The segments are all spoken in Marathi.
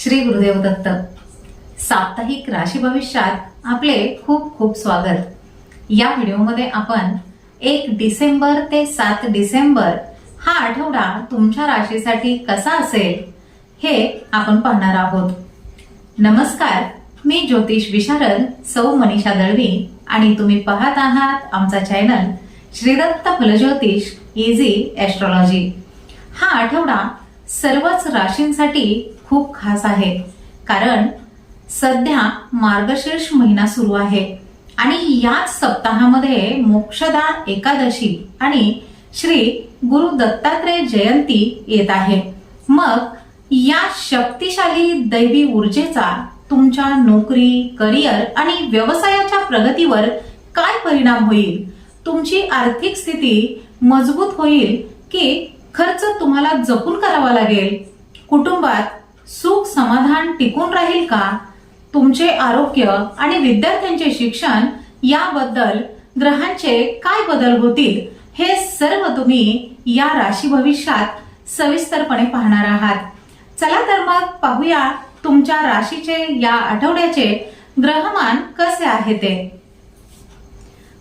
श्री गुरुदेव दत्त. साप्ताहिक राशी भविष्यात आपले खूप खूप स्वागत. या व्हिडिओमध्ये आपण 1 डिसेंबर ते 7 डिसेंबर हा आठवडा तुमच्या राशीसाठी कसा असेल हे आपण पाहणार आहोत. नमस्कार, मी ज्योतिष विशारद सौ मनीषा दळवी आणि तुम्ही पाहत आहात आमचा चॅनल श्री दत्त फलज्योतिष इझी एस्ट्रॉलॉजी. हा आठवडा सर्वच राशींसाठी खूप खास आहे, कारण सध्या मार्गशीर्ष महिना सुरू आहे आणि याच सप्ताहामध्ये मोक्षदा एकादशी आणि श्री गुरु दत्तात्रय जयंती येत आहे. मग या शक्तिशाली दैवी ऊर्जेचा तुमच्या नोकरी, करिअर आणि व्यवसायाच्या प्रगतीवर काय परिणाम होईल? तुमची आर्थिक स्थिती मजबूत होईल की खर्च तुम्हाला जपून करावा लागेल? कुटुंबात सुख समाधान टिकून राहील का? तुमचे आरोग्य आणि विद्यार्थ्यांचे शिक्षण याबद्दल ग्रहांचे काय बदल होतील हे सर्व तुम्ही या राशी भविष्यात सविस्तरपणे पाहणार आहात. चला तर मग पाहूया तुमच्या राशीचे या आठवड्याचे ग्रहमान कसे आहे ते.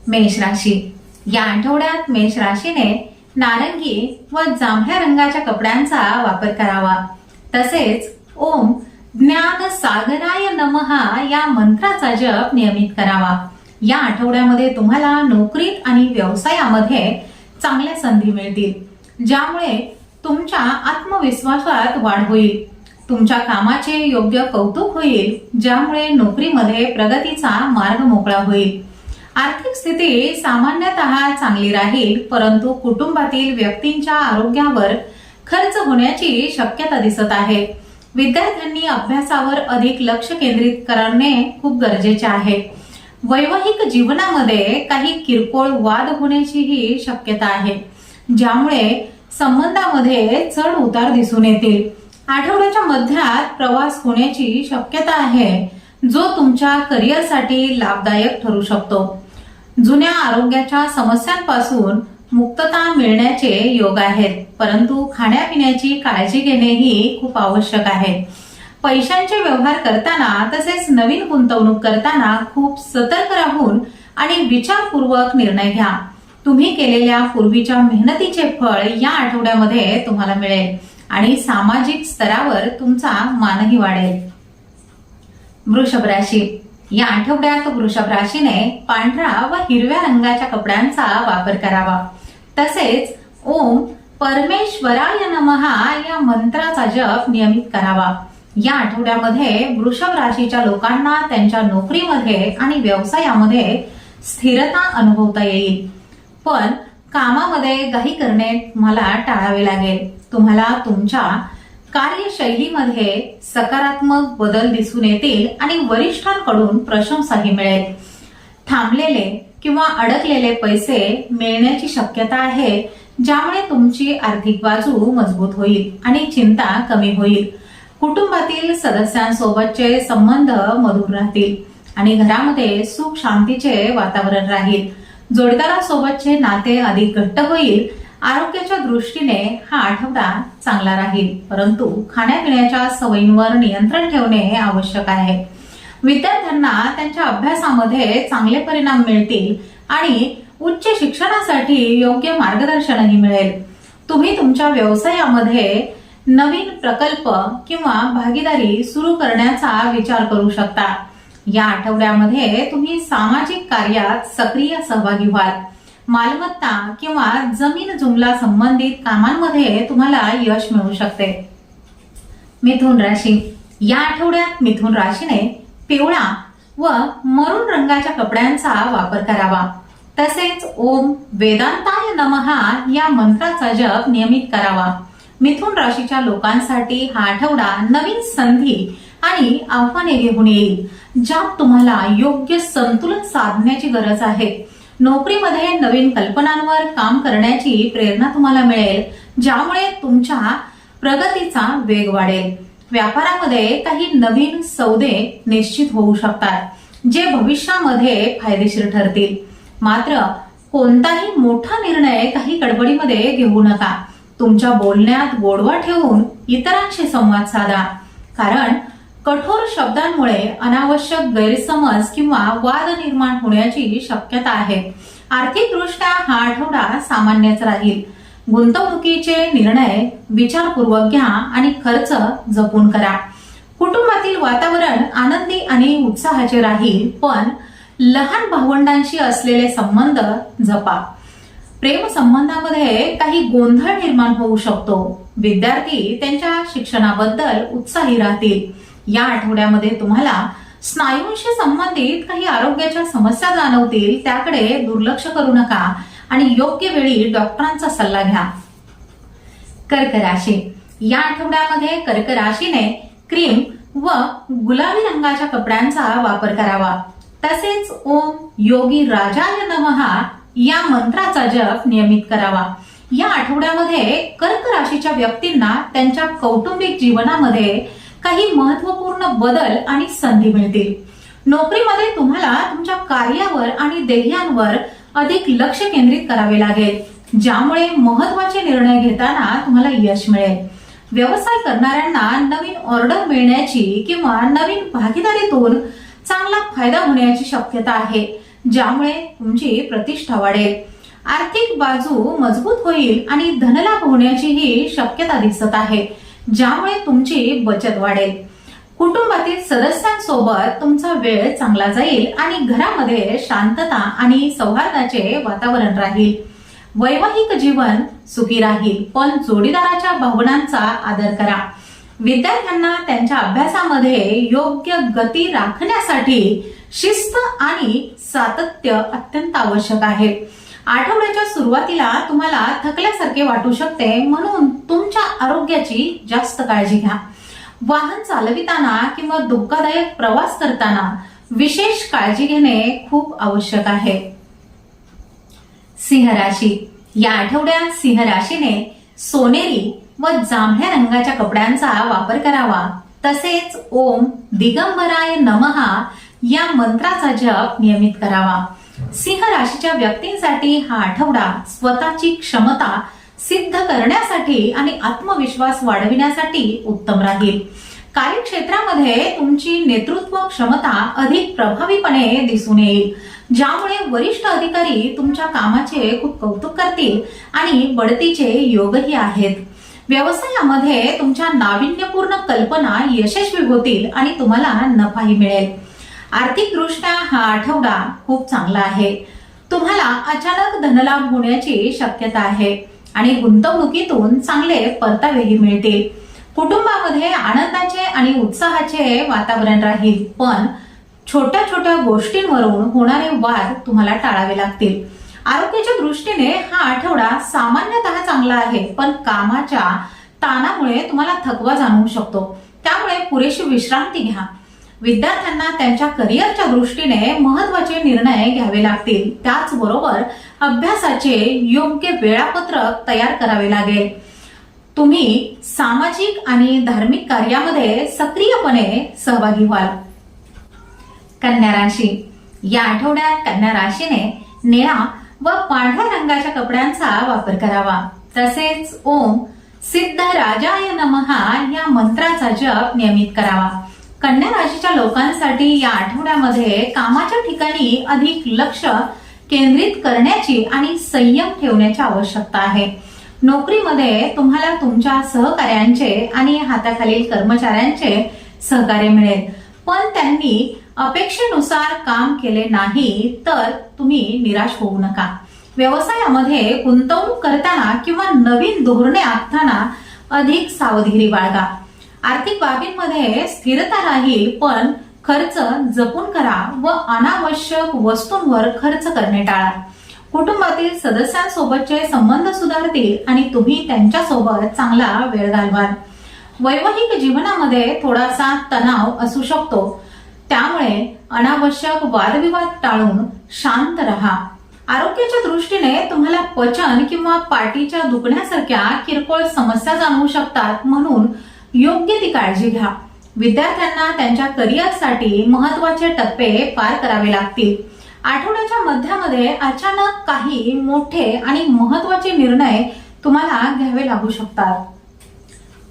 मेष राशी. या आठवड्यात मेष राशीने नारंगी व जांभळ्या रंगाच्या कपड्यांचा वापर करावा. तसेच ओम ज्ञान सागराय नमः या मंत्राचा जप नियमित करावा. या आठवड्यामध्ये तुम्हाला नोकरीत आणि व्यवसायामध्ये चांगल्या संधी मिळतील, ज्यामुळे तुमच्या आत्मविश्वासात वाढ होईल. तुमच्या कामाचे योग्य कौतुक होईल, ज्यामुळे नोकरीमध्ये प्रगतीचा मार्ग मोकळा होईल. आर्थिक स्थिती सामान्यतः चांगली राहील, परंतु कुटुंबातील व्यक्तींच्या आरोग्यावर खर्च होण्याची शक्यता दिसत आहे. विद्यार्थ्यांनी अभ्यासावर अधिक लक्ष केंद्रित करणे खूप गरजेचे आहे. वैवाहिक जीवनामध्ये काही किरकोळ वाद होण्याचीही शक्यता आहे, ज्यामुळे संबंधामध्ये चढ उतार दिसून येतील. आठवड्याच्या मध्यात प्रवास होण्याची शक्यता आहे, जो तुमच्या करिअरसाठी लाभदायक ठरू शकतो. जुन्या आरोग्याच्या समस्यांपासून मुक्तता मिळण्याचे योग आहेत, परंतु खाण्यापिण्याची काळजी घेणेही खूप आवश्यक आहे. पैशांचे व्यवहार करताना तसेच नवीन गुंतवणूक करताना खूप सतर्क राहून आणि विचारपूर्वक निर्णय घ्या. तुम्ही केलेल्या पूर्वीच्या मेहनतीचे फळ या आठवड्यामध्ये तुम्हाला मिळेल आणि सामाजिक स्तरावर तुमचा मानही वाढेल. वृषभ राशी. या आठवड्यात वृषभ राशीने पांढरा व हिरव्या रंगाच्या कपड्यांचा वापर करावा. तसेच ओम परमेश्वराय नमः या मंत्राचा जप नियमित करावा. या आठवड्यामध्ये वृषभ राशीच्या लोकांना त्यांच्या नोकरीमध्ये आणि व्यवसायामध्ये स्थिरता अनुभवता येईल, पण कामामध्ये घाई करणे तुम्हाला टाळावे लागेल. तुम्हाला तुमच्या कार्यशैलीमध्ये सकारात्मक बदल दिसून येतील आणि वरिष्ठांकडून प्रशंसाही मिळेल. थांबलेले किंवा अडकलेले पैसे मिळण्याची शक्यता आहे, ज्यामुळे तुमची आर्थिक बाजू मजबूत होईल आणि चिंता कमी होईल. कुटुंबातील सदस्यांसोबतचे संबंध मधुर राहतील आणि घरामध्ये सुख शांतीचे वातावरण राहील. जोडीदारासोबतचे नाते अधिक घट्ट होईल. आरोग्याच्या दृष्टीने हा आठवडा चांगला राहील, परंतु खाण्यापिण्याच्या सवयींवर नियंत्रण ठेवणे आवश्यक आहे. विद्यार्थ्यांना त्यांच्या अभ्यासामध्ये चांगले परिणाम मिळतील आणि उच्च शिक्षणासाठी योग्य मार्गदर्शनही मिळेल. तुम्ही तुमच्या व्यवसायामध्ये नवीन प्रकल्प किंवा भागीदारी सुरू करण्याचा विचार करू शकता. या आठवड्यामध्ये तुम्ही सामाजिक कार्यात सक्रिय सहभागी व्हाल. मालमत्ता किंवा जमीन जुमला संबंधित कामांमध्ये तुम्हाला यश मिळू शकते. मिथुन राशी. या आठवड्यात मिथुन राशीने पिवळा व मरून रंगाच्या कपड्यांचा वापर करावा. तसेच ओम वेदांताय नमः या मंत्राचा जप नियमित करावा. मिथुन राशीच्या लोकांसाठी हा आठवडा नवीन संधी आणि आव्हाने घेऊन येईल, ज्यात तुम्हाला योग्य संतुलन साधण्याची गरज आहे. नोकरीमध्ये नवीन कल्पनांवर काम करण्याची प्रेरणा तुम्हाला मिळेल, ज्यामुळे तुमच्या प्रगतीचा वेग वाढेल. व्यापारामध्ये काही नवीन सौदे निश्चित होऊ शकतात, जे भविष्यामध्ये फायदेशीर ठरतील. मात्र कोणताही मोठा निर्णय काही गडबडीमध्ये घेऊ नका. तुमच्या बोलण्यात गोडवा ठेवून इतरांशी संवाद साधा. कारण कठोर शब्दांमुळे अनावश्यक गैरसमज किंवा वाद निर्माण होण्याची शक्यता आहे. आर्थिकदृष्ट्या हा आठवडा सामान्यच राहील. गुंतवणुकीचे निर्णय विचारपूर्वक घ्या आणि खर्च जपून करा. कुटुंबातील वातावरण आनंदी आणि उत्साहाचे राहील, पण लहान भावंडांशी असलेले संबंध जपा. प्रेम संबंधामध्ये काही गोंधळ निर्माण होऊ शकतो. विद्यार्थी त्यांच्या शिक्षणाबद्दल उत्साही राहतील. या आठवड्यामध्ये तुम्हाला स्नायूंशी संबंधित काही आरोग्याच्या समस्या जाणवतील, त्याकडे दुर्लक्ष करू नका आणि योग्य वेळी डॉक्टरांचा सल्ला घ्या. कर्क राशी, या आठवड्यामध्ये कर्क राशीने क्रीम व गुलाबी रंगाच्या कपड्यांचा वापर करावा. तसेच ओम योगी राजाय नमः या मंत्राचा जप नियमित करावा. या आठवड्यामध्ये कर्क राशीच्या व्यक्तींना त्यांच्या कौटुंबिक जीवनामध्ये काही महत्वपूर्ण बदल आणि संधी मिळतील. नोकरीमध्ये तुम्हाला तुमच्या कार्यावर आणि ध्येयांवर अधिक लक्ष केंद्रित करावे लागेल, ज्यामुळे महत्वाचे निर्णय घेताना तुम्हाला यश मिळेल. व्यवसाय करणाऱ्यांना नवीन ऑर्डर मिळण्याची किंवा नवीन भागीदारीतून चांगला फायदा होण्याची शक्यता आहे, ज्यामुळे तुमची प्रतिष्ठा वाढेल. आर्थिक बाजू मजबूत होईल आणि धनलाभ होण्याचीही शक्यता दिसत आहे, ज्यामुळे तुमची बचत वाढेल. कुटुंबातील सदस्यांसोबत तुमचा वेळ चांगला जाईल आणि घरामध्ये शांतता आणि सौहार्दाचे वातावरण राहील. वैवाहिक जीवन सुखी राहील, पण जोडीदाराच्या भावनांचा आदर करा. विद्यार्थ्यांना त्यांच्या अभ्यासामध्ये योग्य गती राखण्यासाठी शिस्त आणि सातत्य अत्यंत आवश्यक आहे. आठवड्याच्या सुरुवातीला तुम्हाला थकल्यासारखे वाटू शकते, म्हणून तुमच्या आरोग्याची जास्त काळजी घ्या. वाहन चालविताना किंवा धोकादायक प्रवास करताना विशेष काळजी घेणे खूप आवश्यक आहे. सिंह राशी, या आठवड्यात सिंह राशीने सोनेरी व जांभळ्या रंगाच्या कपड्यांचा वापर करावा. तसेच ओम दिगंबराय नमः या मंत्राचा जप नियमित करावा. सिंह राशीच्या व्यक्तींसाठी हा आठवडा स्वतःची क्षमता सिद्ध करण्यासाठी आणि आत्मविश्वास वाढविण्यासाठी उत्तम राहील. कार्यक्षेत्रामध्ये तुमची नेतृत्व क्षमता अधिक प्रभावीपणे दिसून येईल, ज्यामुळे वरिष्ठ अधिकारी तुमच्या कामाचे खूप कौतुक करतील आणि बढतीचे योगही आहेत. व्यवसायामध्ये तुमच्या नाविन्यपूर्ण कल्पना यशस्वी होतील आणि तुम्हाला नफाही मिळेल. आर्थिकदृष्ट्या हा आठवडा खूप चांगला आहे. तुम्हाला अचानक धनलाभ होण्याची शक्यता आहे आणि गुंतवणुकीतून चांगले परतावेही मिळतील. कुटुंबामध्ये आनंदाचे आणि उत्साहाचे वातावरण राहील, पण छोट्या छोट्या गोष्टींवरून होणारे वाद तुम्हाला टाळावे लागतील. आरोग्याच्या दृष्टीने हा आठवडा सामान्यतः चांगला आहे, पण कामाच्या ताणामुळे तुम्हाला थकवा जाणवू शकतो, त्यामुळे पुरेशी विश्रांती घ्या. विद्यार्थ्यांना त्यांच्या करिअरच्या दृष्टीने महत्वाचे निर्णय घ्यावे लागतील. त्याचबरोबर अभ्यासाचे योग्य वेळापत्रक तयार करावे लागेल. तुम्ही सामाजिक आणि धार्मिक कार्यामध्ये सक्रियपणे सहभागी व्हाल. कन्या राशी, या आठवड्यात कन्या राशीने निळा व पांढऱ्या रंगाच्या कपड्यांचा वापर करावा. तसेच ओम सिद्ध राजाय नमः या मंत्राचा जप नियमित करावा. कन्या राशीच्या लोकांसाठी या आठवड्यामध्ये कामाच्या ठिकाणी अधिक लक्ष केंद्रित करण्याची आणि संयम ठेवण्याची आवश्यकता आहे. नोकरीमध्ये तुम्हाला तुमच्या सहकार्यांचे आणि हाताखालील कर्मचाऱ्यांचे सहकार्य मिळेल, पण त्यांनी अपेक्षेनुसार काम केले नाही तर तुम्ही निराश होऊ नका. व्यवसायामध्ये गुंतवणूक करताना किंवा नवीन धोरणे आखताना अधिक सावधगिरी बाळगा. आर्थिक बाबींमध्ये स्थिरता राहील, पण खर्च जपून करा व अनावश्यक वस्तूंवर खर्च करणे टाळा. कुटुंबातील सदस्यांसोबतचे संबंध सुधारतील आणि तुम्ही त्यांच्यासोबत चांगला वेळ घालवाल. वैवाहिक जीवनामध्ये थोडासा तणाव असू शकतो, त्यामुळे अनावश्यक वादविवाद टाळून शांत रहा. आरोग्याच्या दृष्टीने तुम्हाला पचन किंवा पाठीच्या दुखण्यासारख्या किरकोळ समस्या जाणवू शकतात, म्हणून योग्य ती काळजी घ्या. विद्यार्थ्यांना त्यांच्या करिअरसाठी महत्वाचे टप्पे पार करावे लागतील. आठवड्याच्या मध्यामध्ये अचानक काही मोठे आणि महत्वाचे निर्णय तुम्हाला घ्यावे लागू शकतात.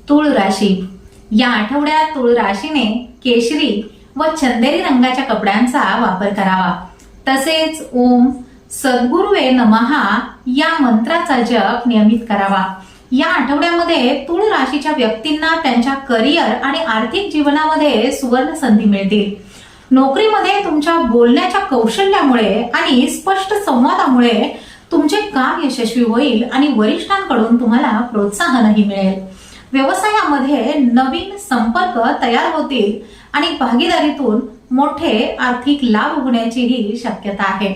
तुळ राशी, या आठवड्यात तुळ राशीने केशरी व चंदेरी रंगाच्या कपड्यांचा वापर करावा. तसेच ओम सद्गुरुवे नमहा या मंत्राचा जप नियमित करावा. या आठवड्यामध्ये तुळ राशीच्या व्यक्तींना त्यांच्या करिअर आणि आर्थिक जीवनामध्ये सुवर्ण संधी मिळतील. नोकरीमध्ये तुमच्या बोलण्याच्या कौशल्यामुळे आणि स्पष्ट संवादामुळे तुमचे काम यशस्वी होईल आणि वरिष्ठांकडून तुम्हाला प्रोत्साहनही मिळेल. व्यवसायामध्ये नवीन संपर्क तयार होतील आणि भागीदारीतून मोठे आर्थिक लाभ होण्याचीही शक्यता आहे.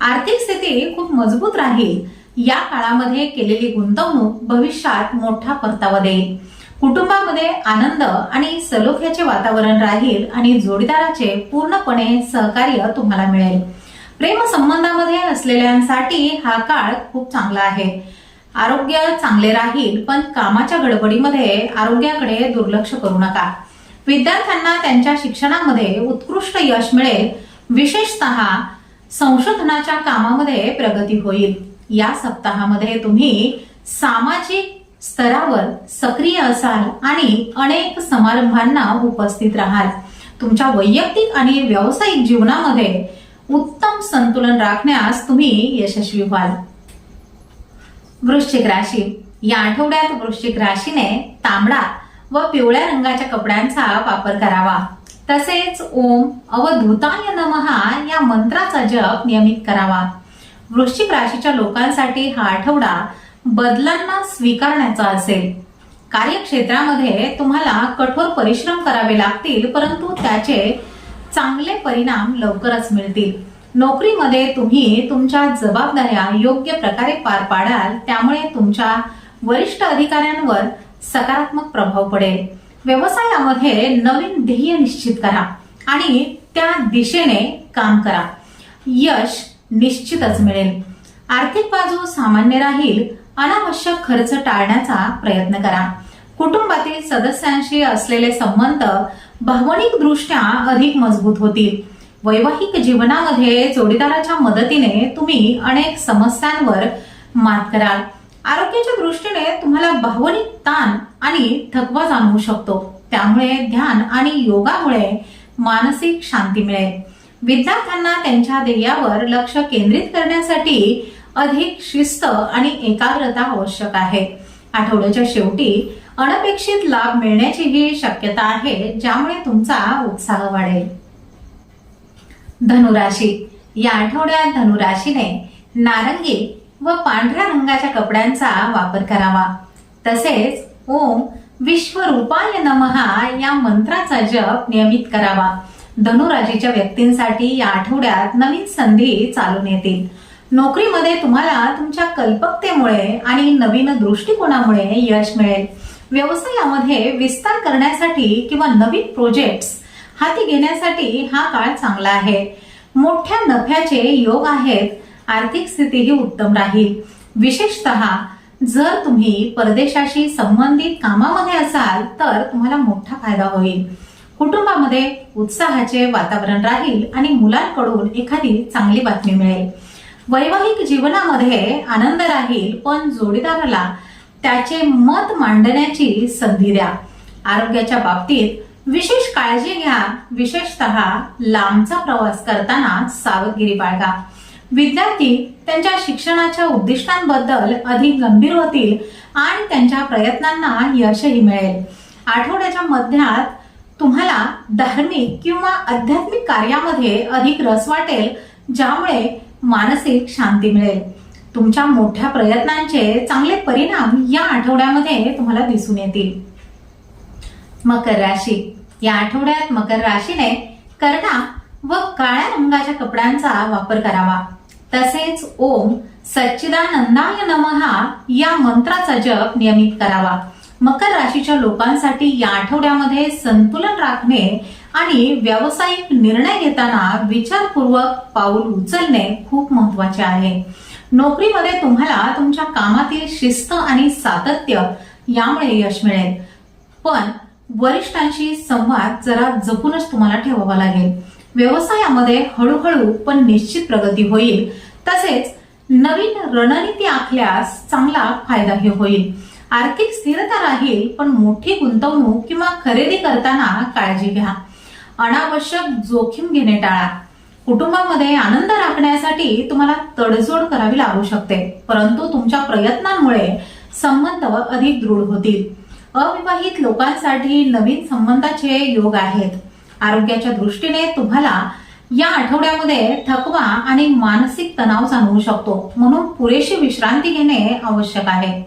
आर्थिक स्थिती खूप मजबूत राहील. या काळामध्ये केलेली गुंतवणूक भविष्यात मोठा परतावा देईल. कुटुंबामध्ये आनंद आणि सलोख्याचे वातावरण राहील आणि जोडीदाराचे पूर्णपणे सहकार्य तुम्हाला मिळेल. प्रेम संबंधामध्ये असलेल्यांसाठी हा काळ खूप चांगला आहे. आरोग्य चांगले राहील, पण कामाच्या गडबडीमध्ये आरोग्याकडे दुर्लक्ष करू नका. विद्यार्थ्यांना त्यांच्या शिक्षणामध्ये उत्कृष्ट यश मिळेल. विशेषतः संशोधनाच्या कामामध्ये प्रगती होईल. या सप्ताहामध्ये तुम्ही सामाजिक स्तरावर सक्रिय असाल आणि अनेक समारंभांना उपस्थित राहाल. तुमच्या वैयक्तिक आणि व्यावसायिक जीवनामध्ये उत्तम संतुलन राखण्यास तुम्ही यशस्वी व्हाल. वृश्चिक राशी. या आठवड्यात वृश्चिक राशीने तांबडा व पिवळ्या रंगाच्या कपड्यांचा वापर करावा. तसेच ओम अवधूताय नमहा या मंत्राचा जप नियमित करावा. वृश्चिक राशीच्या लोकांसाठी हा आठवडा बदलांना स्वीकारण्याचा असेल. कार्यक्षेत्रामध्ये तुम्हाला कठोर परिश्रम करावे लागतील, परंतु त्याचे चांगले परिणाम लवकरच मिळतील. नोकरीमध्ये तुम्ही तुमच्या जबाबदाऱ्या योग्य प्रकारे पार पाडाल, त्यामुळे तुमच्या वरिष्ठ अधिकाऱ्यांवर सकारात्मक प्रभाव पडेल. व्यवसायामध्ये नवीन ध्येय निश्चित करा आणि त्या दिशेने काम करा. यश निश्चितच मिळेल. आर्थिक बाजू सामान्य राहील. अनावश्यक खर्च टाळण्याचा प्रयत्न करा. कुटुंबातील सदस्यांशी असलेले संबंध भावनिक दृष्ट्या अधिक मजबूत होतील. वैवाहिक जीवनामध्ये जोडीदाराच्या मदतीने तुम्ही अनेक समस्यांवर मात कराल. आरोग्याच्या दृष्टीने तुम्हाला भावनिक ताण आणि थकवा जाणवू शकतो, त्यामुळे ध्यान आणि योगामुळे मानसिक शांती मिळेल. विद्यार्थ्यांना त्यांच्या ध्येयावर लक्ष केंद्रित करण्यासाठी अधिक शिस्त आणि एकाग्रता आवश्यक आहे. आठवड्याच्या शेवटी अनपेक्षित लाभ मिळण्याचीही शक्यता आहे, ज्यामुळे तुमचा उत्साह वाढेल. धनुराशी. या आठवड्यात धनुराशीने नारंगी व पांढऱ्या रंगाच्या कपड्यांचा वापर करावा. तसेच ओम विश्वरूपाय नमहा या मंत्राचा जप नियमित करावा. धनुराशीच्या व्यक्तींसाठी या आठवड्यात नवीन संधी चालून येतील. नोकरीमध्ये तुम्हाला तुमच्या कल्पकतेमुळे आणि नवीन दृष्टिकोनामुळे यश मिळेल. व्यवसायामध्ये विस्तार करण्यासाठी किंवा नवीन प्रोजेक्ट्स हाती घेण्यासाठी हा काळ चांगला आहे. मोठ्या नफ्याचे योग आहेत. आर्थिक स्थितीही उत्तम राहील. विशेषतः जर तुम्ही परदेशाशी संबंधित कामामध्ये असाल तर तुम्हाला मोठा फायदा होईल. कुटुंबामध्ये उत्साहाचे वातावरण राहील आणि मुलांकडून एखादी चांगली बातमी मिळेल. वैवाहिक जीवनामध्ये आनंद राहील, पण जोडीदाराला त्याचे मत मांडण्याची संधी द्या. आरोग्याच्या बाबतीत विशेष काळजी घ्या. विशेषतः लांबचा प्रवास करताना सावधगिरी बाळगा. विद्यार्थी त्यांच्या शिक्षणाच्या उद्दिष्टांबद्दल अधिक गंभीर होतील आणि त्यांच्या प्रयत्नांना यशही मिळेल. आठवड्याच्या मध्यात तुम्हाला धार्मिक किंवा आध्यात्मिक कार्यामध्ये अधिक रस वाटेल, ज्यामुळे मानसिक शांती मिळेल. तुमच्या मोठ्या प्रयत्नांचे चांगले परिणाम या आठवड्यामध्ये तुम्हाला दिसून येतील. मकर राशी. या आठवड्यात मकर राशीने करडा व काळ्या रंगाच्या कपड्यांचा वापर करावा. तसेच ओम सच्चिदानंदाय नमहा या मंत्राचा जप नियमित करावा. मकर राशीच्या लोकांसाठी या आठवड्यामध्ये संतुलन राखणे आणि व्यावसायिक निर्णय घेताना विचारपूर्वक पाऊल उचलणे खूप महत्वाचे आहे. नोकरीमध्ये तुम्हाला तुमच्या कामातील शिस्त आणि सातत्य यामुळे यश मिळेल, पण वरिष्ठांशी संवाद जरा जपूनच तुम्हाला ठेवावा लागेल. व्यवसायामध्ये हळूहळू पण निश्चित प्रगती होईल. तसेच नवीन रणनीती आखल्यास चांगला फायदाही होईल. आर्थिक स्थिरता राहील, पण मोठी गुंतवणूक किंवा खरेदी करताना काळजी घ्या. अनावश्यक जोखीम घेणे टाळा. कुटुंबामध्ये आनंद राखण्यासाठी तुम्हाला तडजोड करावी लागू शकते, परंतु तुमच्या प्रयत्नांमुळे संबंध अधिक दृढ होतील. अविवाहित लोकांसाठी नवीन संबंधाचे योग आहेत. आरोग्याच्या दृष्टीने तुम्हाला या आठवड्यामध्ये थकवा आणि मानसिक तणाव जाणवू शकतो, म्हणून पुरेशी विश्रांती घेणे आवश्यक आहे.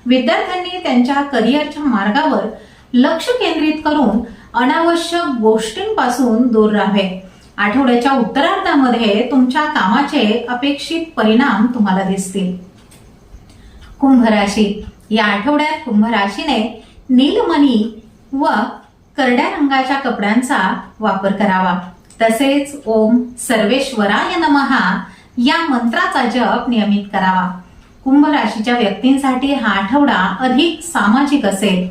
विद्यार्थ्यांनी त्यांच्या करिअरच्या मार्गावर लक्ष केंद्रित करून अनावश्यक गोष्टींपासून दूर राहावे. आठवड्याच्या उत्तरार्धामध्ये तुमच्या कामाचे अपेक्षित परिणाम तुम्हाला दिसतील. कुंभ राशी. या आठवड्यात कुंभ राशीने नीलमणी व करड्या रंगाच्या कपड्यांचा वापर करावा. तसेच ओम सर्वेश्वराय नमः या मंत्राचा जप नियमित करावा. कुंभ राशीच्या व्यक्तींसाठी हा आठवडा अधिक सामाजिक असेल,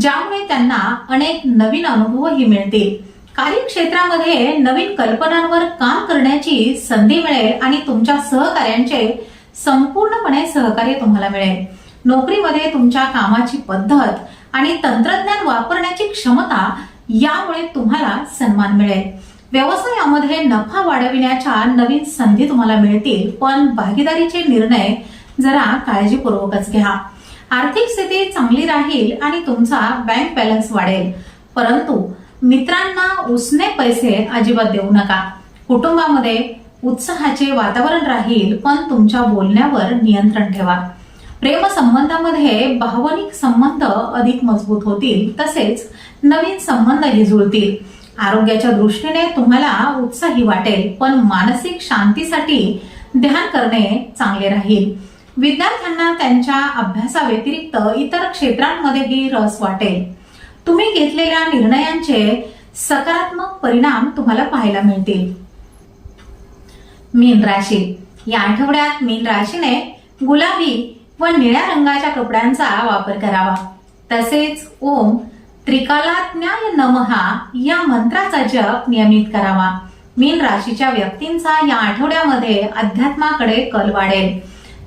ज्यामुळे त्यांना अनेक नवीन अनुभवही मिळतील. कार्यक्षेत्रामध्ये नवीन कल्पनांवर काम करण्याची संधी मिळेल आणि तुमच्या सहकार्यांचे संपूर्णपणे सहकार्य तुम्हाला मिळेल. नोकरीमध्ये तुमच्या कामाची पद्धत आणि तंत्रज्ञान वापरण्याची क्षमता यामुळे तुम्हाला सन्मान मिळेल. व्यवसायामध्ये नफा वाढविण्याच्या नवीन संधी तुम्हाला मिळतील, पण भागीदारीचे निर्णय जरा काळजीपूर्वकच घ्या. आर्थिक स्थिती चांगली राहील आणि तुमचा बँक बॅलन्स वाढेल, परंतु मित्रांना उसने पैसे अजिबात देऊ नका. कुटुंबामध्ये उत्साहाचे वातावरण राहील, पण तुमच्या बोलण्यावर नियंत्रण ठेवा. प्रेम संबंधामध्ये भावनिक संबंध अधिक मजबूत होतील, तसेच नवीन संबंधही जुळतील. आरोग्याच्या दृष्टीने तुम्हाला उत्साही वाटेल, पण मानसिक शांतीसाठी ध्यान करणे चांगले राहील. विद्यार्थ्यांना त्यांच्या अभ्यासाव्यतिरिक्त इतर क्षेत्रांमध्येही रस वाटेल. तुम्ही घेतलेल्या निर्णयांचे सकारात्मक परिणाम तुम्हाला पाहायला मिळतील. मीन राशी. या आठवड्यात मीन राशीने गुलाबी व निळ्या रंगाच्या कपड्यांचा वापर करावा. तसेच ओम त्रिकालाज्ञाय नमः या मंत्राचा जप नियमित करावा. मीन राशीच्या व्यक्तींचा या आठवड्यामध्ये अध्यात्माकडे कल वाढेल.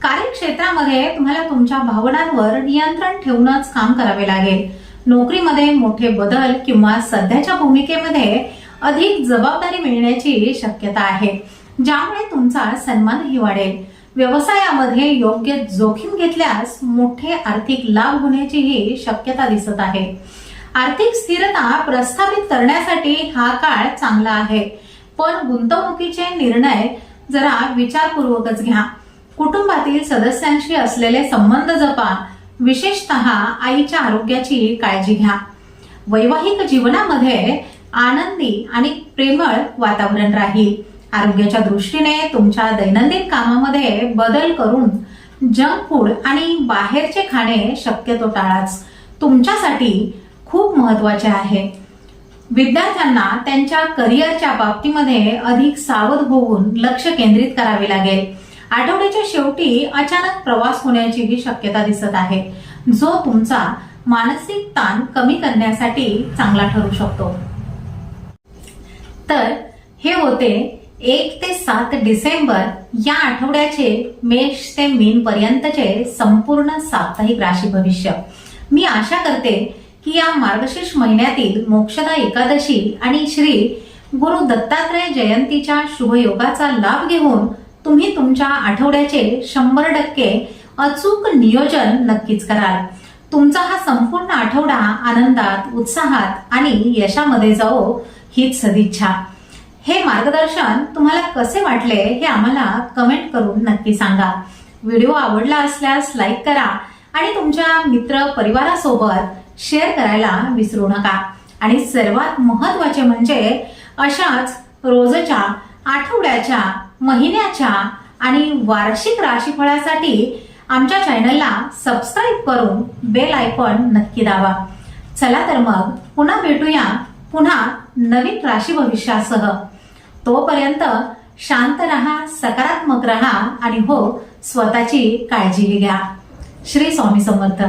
कार्यक्षेत्रामध्ये तुम्हाला तुमच्या भावनांवर नियंत्रण ठेवूनच काम करावे लागेल. नोकरीमध्ये मोठे बदल किंवा सध्याच्या भूमिकेमध्ये अधिक जबाबदारी मिळण्याची शक्यता आहे, ज्यामुळे तुमचा सन्मानही वाढेल. व्यवसायामध्ये योग्य जोखीम घेतल्यास मोठे आर्थिक लाभ होण्याचीही शक्यता दिसत आहे. आर्थिक स्थिरता प्रस्थापित करण्यासाठी हा काळ चांगला आहे, पण गुंतवणुकीचे निर्णय जरा विचारपूर्वकच घ्या. कुटुंबातील सदस्यांशी असलेले संबंध जपा. विशेषतः आईच्या आरोग्याची काळजी घ्या. वैवाहिक जीवनामध्ये आनंदी आणि प्रेमळ वातावरण राहील. आरोग्याच्या दृष्टीने तुमच्या दैनंदिन कामामध्ये बदल करून जंक फूड आणि बाहेरचे खाणे शक्यतो टाळाच. तुमच्यासाठी खूप महत्वाचे आहे. विद्यार्थ्यांना त्यांच्या करिअरच्या बाबतीमध्ये अधिक सावध होऊन लक्ष केंद्रित करावे लागेल. आठवड्याच्या शेवटी अचानक प्रवास होण्याचीही शक्यता दिसत आहे, जो तुमचा मानसिक ताण कमी करण्यासाठी चांगला ठरू शकतो. तर हे होते 1 ते 7 डिसेंबर या आठवड्याचे मेष ते मीन पर्यंतचे संपूर्ण साप्ताहिक राशी भविष्य. मी आशा करते की या मार्गशीर्ष महिन्यातील मोक्षदा एकादशी आणि श्री गुरु दत्तात्रय जयंतीच्या शुभयोगाचा लाभ घेऊन तुम्ही तुमच्या आठवड्याचे 100% अचूक नियोजन नक्कीच कराल. तुमचा हा संपूर्ण आठवडा आनंदात, उत्साहात आणि यशामध्ये जावो हीच सदिच्छा. हे मार्गदर्शन तुम्हाला कसे वाटले हे आम्हाला कमेंट करून नक्की सांगा. व्हिडिओ आवडला असल्यास लाईक करा आणि तुमच्या मित्र परिवारासोबत शेअर करायला विसरू नका. आणि सर्वात महत्त्वाचे म्हणजे अशाच रोजच्या, आठवड्याच्या, महिन्याच्या आणि वार्षिक राशीफळासाठी आमच्या चॅनलला सबस्क्राईब करून बेल आयकॉन नक्की दाबा. चला तर मग पुन्हा भेटूया पुन्हा नवीन राशी भविष्यासह. तोपर्यंत शांत रहा, सकारात्मक रहा आणि हो, स्वतःची काळजी घ्या. श्री स्वामी समर्थ.